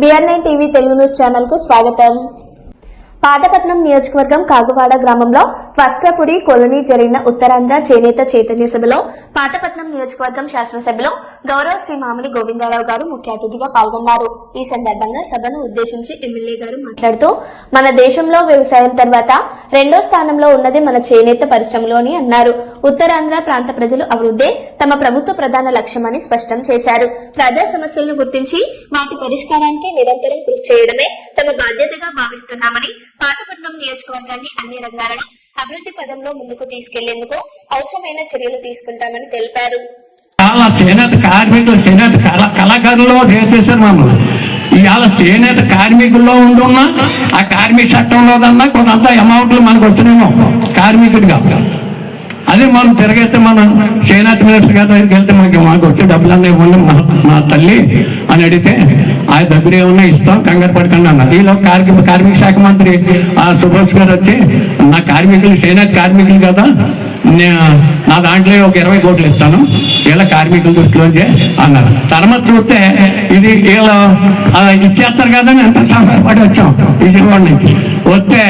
BR9 TV Telugu news channel కు స్వాగతం. పాతపట్నం నియోజకవర్గం కాగువాడ గ్రామంలో వస్త్రపురి కాలనీ జరిగిన ఉత్తరాంధ్ర చేనేత చైతన్య సభలో పాతపట్నం నియోజకవర్గం శాసనసభ్యులు గౌరవ శ్రీ మామిడి గోవిందరావు గారు ముఖ్య అతిథిగా పాల్గొన్నారు. ఈ సందర్భంగా సభను ఉద్దేశించి ఎమ్మెల్యే గారు మాట్లాడుతూ మన దేశంలో వ్యవసాయం తర్వాత రెండో స్థానంలో ఉన్నది మన చేనేత పరిశ్రమలు అని అన్నారు. ఉత్తరాంధ్ర ప్రాంత ప్రజలు అభివృద్ధే తమ ప్రభుత్వ ప్రధాన లక్ష్యమని స్పష్టం చేశారు. ప్రజా సమస్యలను గుర్తించి వాటి పరిష్కారానికి నిరంతరం కృషి చేయడమే తమ బాధ్యతగా భావిస్తున్నామని, పాతపట్నం నియోజకవర్గాన్ని అన్ని రంగాలను అభివృద్ధి పదంలో ముందుకు తీసుకెళ్లేందుకు అవసరమైన చర్యలు తీసుకుంటామని తెలిపారు. చాలా చేనేత కార్మికులు, చేనేత కళాకారులు చేసేసారు. మమ్మల్ని ఇవాళ చేనేత కార్మికుల్లో ఉండున్నా ఆ కార్మిక చట్టంలోదన్నా కొంత అమౌంట్లు మనకు వచ్చినేమో కార్మికుడిగా. అదే మనం తిరగైతే మనం చేనేత మినిస్టర్ గారి దగ్గరికి వెళ్తే మాకు వచ్చే డబ్బులన్నీ ఇవ్వండి మా తల్లి అని అడిగితే ఆ దగ్గర ఏమన్నా ఇస్తాం, కంగారు పడకండి అన్నారు. ఈలో కార్మిక శాఖ మంత్రి సుభాష్ గారు వచ్చి నా కార్మికులు చేనేత కార్మికులు కదా, నా దాంట్లో ఒక 20 కోట్లు ఇస్తాను ఇలా కార్మికుల దృష్టిలోంచి అన్నారు. తర్వాత చూస్తే ఇది వీళ్ళు ఇచ్చేస్తారు కదా అని ఎంత సంబరపడి వచ్చాం విజయవాడ నుంచి. వస్తే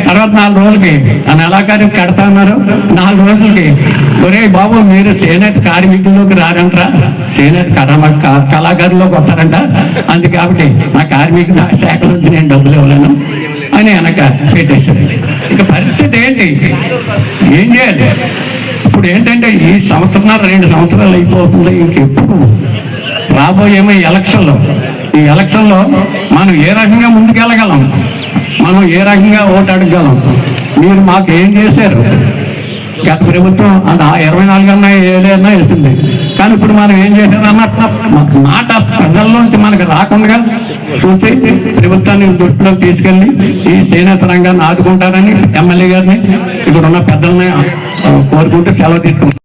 తర్వాత 4 రోజులకి ఆ నెలాఖరు కడతా అన్నారు. 4 రోజులకి ఒరే బాబు మీరు చేనేత కార్మికుల్లోకి రారంటరా, చేనేత కళాకారుల్లోకి వస్తారంట, అందుకే కాబట్టి నా కార్మిక శాఖ నుంచి నేను డబ్బులు ఇవ్వలేను అని వెనక పెట్టేశారు. ఇక పరిస్థితి ఏంటి, ఏం చేయాలి? ఇప్పుడు ఏంటంటే ఈ 1.5-2 సంవత్సరాలు అయిపోతుంది. ఇంకెప్పుడు రాబోయేమో ఈ ఎలక్షన్లో మనం ఏ రకంగా ముందుకెళ్ళగలం, మనం ఏ రకంగా ఓటు అడగగలం? మీరు మాకు ఏం చేశారు? గత ప్రభుత్వం 24 అన్నా 7 అన్నా వేసింది, కానీ ఇప్పుడు మనం ఏం చేశారన్న మాట ప్రజల్లోంచి మనకు రాకుండా చూసి ప్రభుత్వాన్ని దృష్టిలోకి తీసుకెళ్లి ఈ చేనేత రంగాన్ని ఆదుకుంటారని ఎమ్మెల్యే గారిని ఇక్కడ ఉన్న పెద్దల్ని కోరుకుంటూ సెలవు తీసుకుంటాం.